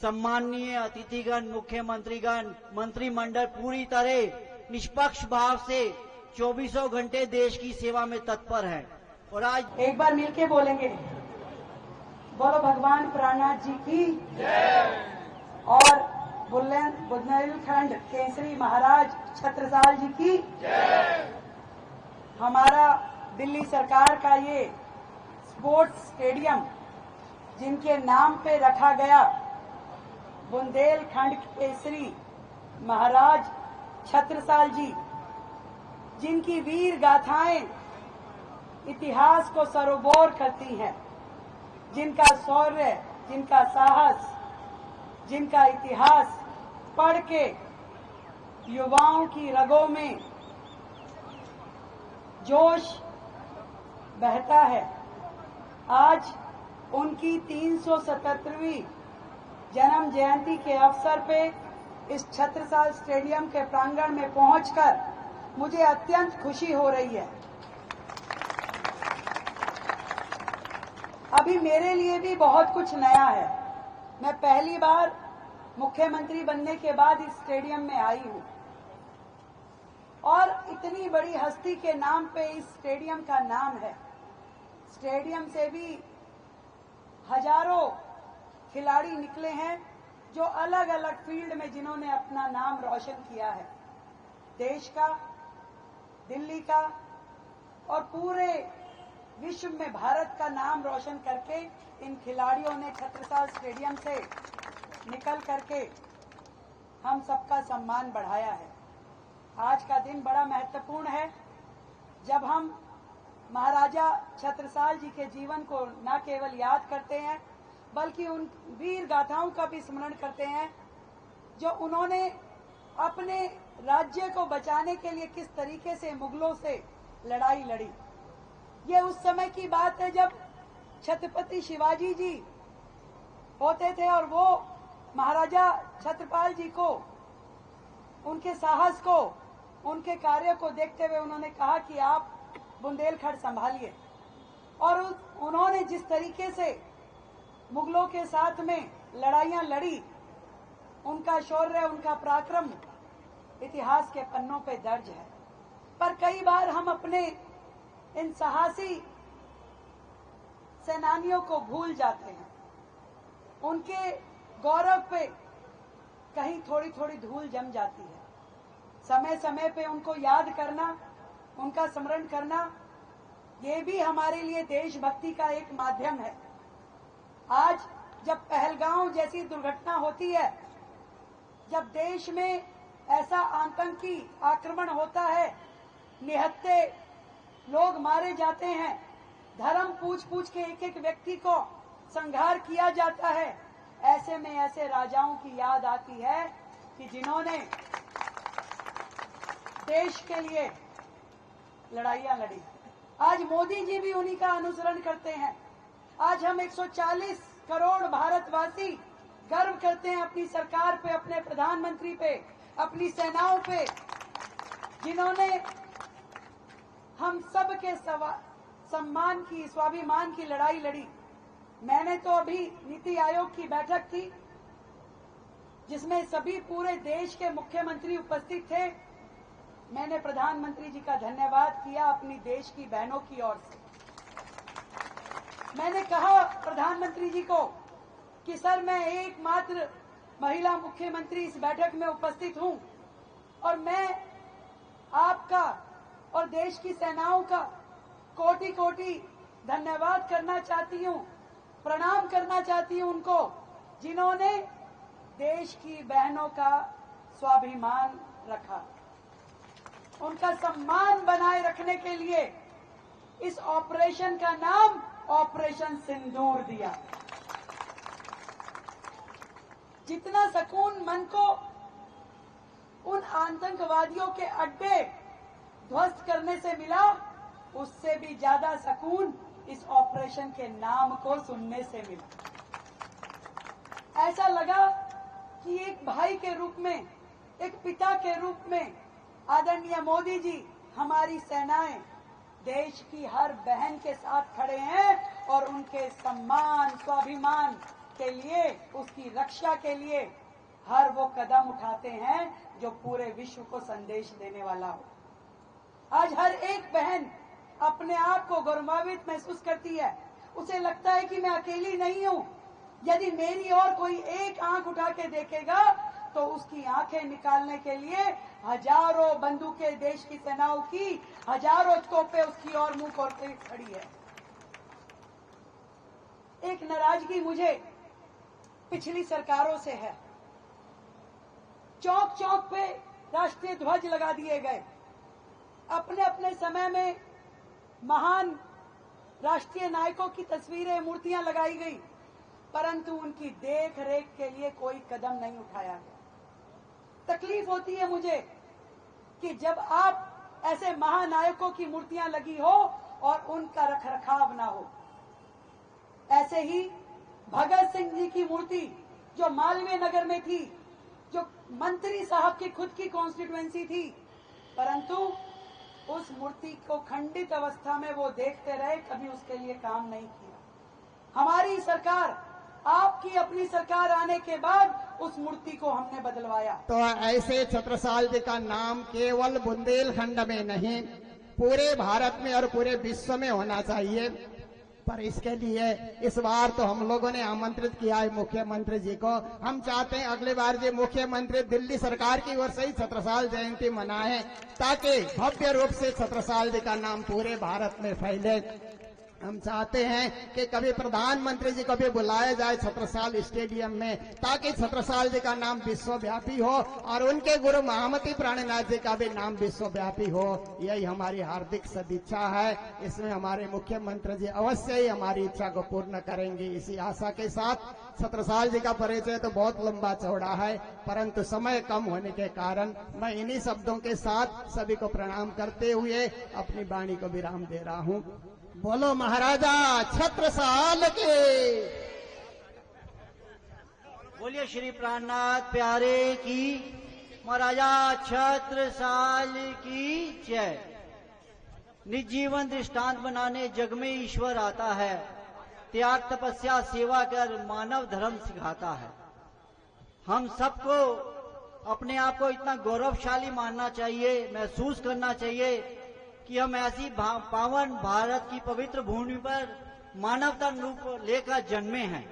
सम्माननीय अतिथिगण, मुख्यमंत्रीगण, मंत्रिमंडल पूरी तरह निष्पक्ष भाव से 24 घंटे देश की सेवा में तत्पर है। और आज एक बार मिलके बोलेंगे, बोलो भगवान प्राणनाथ जी की जय और बुंदेलखंड केसरी महाराज छत्रसाल जी की जय। हमारा दिल्ली सरकार का ये स्पोर्ट्स स्टेडियम जिनके नाम पे रखा गया, बुंदेलखंड केसरी महाराज छत्रसाल जी, जिनकी वीर गाथाएं इतिहास को सरोबोर करती हैं, जिनका शौर्य, जिनका साहस, जिनका इतिहास पढ़ के युवाओं की रगों में जोश बहता है। आज उनकी 377वीं जन्म जयंती के अवसर पे इस छत्रसाल स्टेडियम के प्रांगण में पहुंचकर मुझे अत्यंत खुशी हो रही है। अभी मेरे लिए भी बहुत कुछ नया है। मैं पहली बार मुख्यमंत्री बनने के बाद इस स्टेडियम में आई हूं और इतनी बड़ी हस्ती के नाम पे इस स्टेडियम का नाम है। स्टेडियम से भी हजारों खिलाड़ी निकले हैं जो अलग अलग फील्ड में जिन्होंने अपना नाम रोशन किया है, देश का, दिल्ली का और पूरे विश्व में भारत का नाम रोशन करके इन खिलाड़ियों ने छत्रसाल स्टेडियम से निकल करके हम सबका सम्मान बढ़ाया है। आज का दिन बड़ा महत्वपूर्ण है जब हम महाराजा छत्रसाल जी के जीवन को न केवल याद करते हैं बल्कि उन वीर गाथाओं का भी स्मरण करते हैं जो उन्होंने अपने राज्य को बचाने के लिए किस तरीके से मुगलों से लड़ाई लड़ी। ये उस समय की बात है जब छत्रपति शिवाजी जी होते थे और वो महाराजा छत्रपाल जी को, उनके साहस को, उनके कार्य को देखते हुए उन्होंने कहा कि आप बुंदेलखंड संभालिए। और उन्होंने जिस तरीके से मुगलों के साथ में लड़ाइयां लड़ी, उनका शौर्य, उनका पराक्रम इतिहास के पन्नों पे दर्ज है। पर कई बार हम अपने इन साहसी सेनानियों को भूल जाते हैं। उनके गौरव पे कहीं थोड़ी थोड़ी धूल जम जाती है। समय समय पे उनको याद करना, उनका स्मरण करना, ये भी हमारे लिए देशभक्ति का एक माध्यम है। आज जब पहलगांव जैसी दुर्घटना होती है, जब देश में ऐसा आतंकी आक्रमण होता है, निहत्थे लोग मारे जाते हैं, धर्म पूछ पूछ के एक एक व्यक्ति को संहार किया जाता है, ऐसे में ऐसे राजाओं की याद आती है कि जिन्होंने देश के लिए लड़ाइयां लड़ी। आज मोदी जी भी उन्हीं का अनुसरण करते हैं। आज हम 140 करोड़ भारतवासी गर्व करते हैं अपनी सरकार पे, अपने प्रधानमंत्री पे, अपनी सेनाओं पे, जिन्होंने हम सब के सम्मान की, स्वाभिमान की लड़ाई लड़ी। मैंने तो अभी नीति आयोग की बैठक थी जिसमें सभी पूरे देश के मुख्यमंत्री उपस्थित थे। मैंने प्रधानमंत्री जी का धन्यवाद किया अपनी देश की बहनों की ओर से। मैंने कहा प्रधानमंत्री जी को कि सर, मैं एकमात्र महिला मुख्यमंत्री इस बैठक में उपस्थित हूं और मैं आपका और देश की सेनाओं का कोटि कोटि धन्यवाद करना चाहती हूं, प्रणाम करना चाहती हूं उनको, जिन्होंने देश की बहनों का स्वाभिमान रखा, उनका सम्मान बनाए रखने के लिए इस ऑपरेशन का नाम ऑपरेशन सिंदूर दिया। जितना सुकून मन को उन आतंकवादियों के अड्डे ध्वस्त करने से मिला, उससे भी ज्यादा सुकून इस ऑपरेशन के नाम को सुनने से मिला। ऐसा लगा कि एक भाई के रूप में, एक पिता के रूप में आदरणीय मोदी जी, हमारी सेनाएं देश की हर बहन के साथ खड़े हैं और उनके सम्मान, स्वाभिमान के लिए, उसकी रक्षा के लिए हर वो कदम उठाते हैं जो पूरे विश्व को संदेश देने वाला हो। आज हर एक बहन अपने आप को गौरवान्वित महसूस करती है। उसे लगता है कि मैं अकेली नहीं हूं। यदि मेरी और कोई एक आंख उठा के देखेगा तो उसकी आंखें निकालने के लिए हजारों बंदूकें देश की सेनाओं की, हजारों तोपें उसकी ओर मुंह खोलते खड़ी है। एक नाराजगी मुझे पिछली सरकारों से है। चौक चौक पे राष्ट्रीय ध्वज लगा दिए गए। अपने अपने समय में महान राष्ट्रीय नायकों की तस्वीरें, मूर्तियां लगाई गई, परंतु उनकी देख रेख के लिए कोई कदम नहीं उठाया गया। तकलीफ होती है मुझे कि जब आप ऐसे महानायकों की मूर्तियां लगी हो और उनका रखरखाव ना हो। ऐसे ही भगत सिंह जी की मूर्ति जो मालवीय नगर में थी, जो मंत्री साहब की खुद की कॉन्स्टिट्यूएंसी थी, परंतु उस मूर्ति को खंडित अवस्था में वो देखते रहे, कभी उसके लिए काम नहीं किया। हमारी सरकार, आपकी अपनी सरकार आने के बाद उस मूर्ति को हमने बदलवाया। तो ऐसे छत्रसाल जी का नाम केवल बुंदेलखंड में नहीं, पूरे भारत में और पूरे विश्व में होना चाहिए। पर इसके लिए इस बार तो हम लोगों ने आमंत्रित किया है मुख्यमंत्री जी को। हम चाहते हैं अगली बार जी मुख्यमंत्री दिल्ली सरकार की ओर से ही छत्रसाल जयंती मनाएं, ताकि भव्य रूप से छत्रसाल जी का नाम पूरे भारत में फैले। हम चाहते हैं कि कभी प्रधानमंत्री जी को भी बुलाया जाए छत्रसाल स्टेडियम में, ताकि छत्रसाल जी का नाम विश्वव्यापी हो और उनके गुरु महामती प्राणनाथ जी का भी नाम विश्वव्यापी हो। यही हमारी हार्दिक सदिच्छा है। इसमें हमारे मुख्यमंत्री जी अवश्य ही हमारी इच्छा को पूर्ण करेंगे। इसी आशा के साथ छत्रसाल जी का परिचय तो बहुत लंबा चौड़ा है, परंतु समय कम होने के कारण मैं इन्हीं शब्दों के साथ सभी को प्रणाम करते हुए अपनी वाणी को विराम दे रहा हूँ। बोलो महाराजा छत्रसाल के। बोलिए श्री प्राणनाथ प्यारे की, महाराजा छत्रसाल की जय। निज जीवन दृष्टांत बनाने जग में ईश्वर आता है, त्याग तपस्या सेवा कर मानव धर्म सिखाता है। हम सबको अपने आप को इतना गौरवशाली मानना चाहिए, महसूस करना चाहिए कि हम ऐसी पावन भारत की पवित्र भूमि पर मानवता रूप लेकर जन्मे हैं।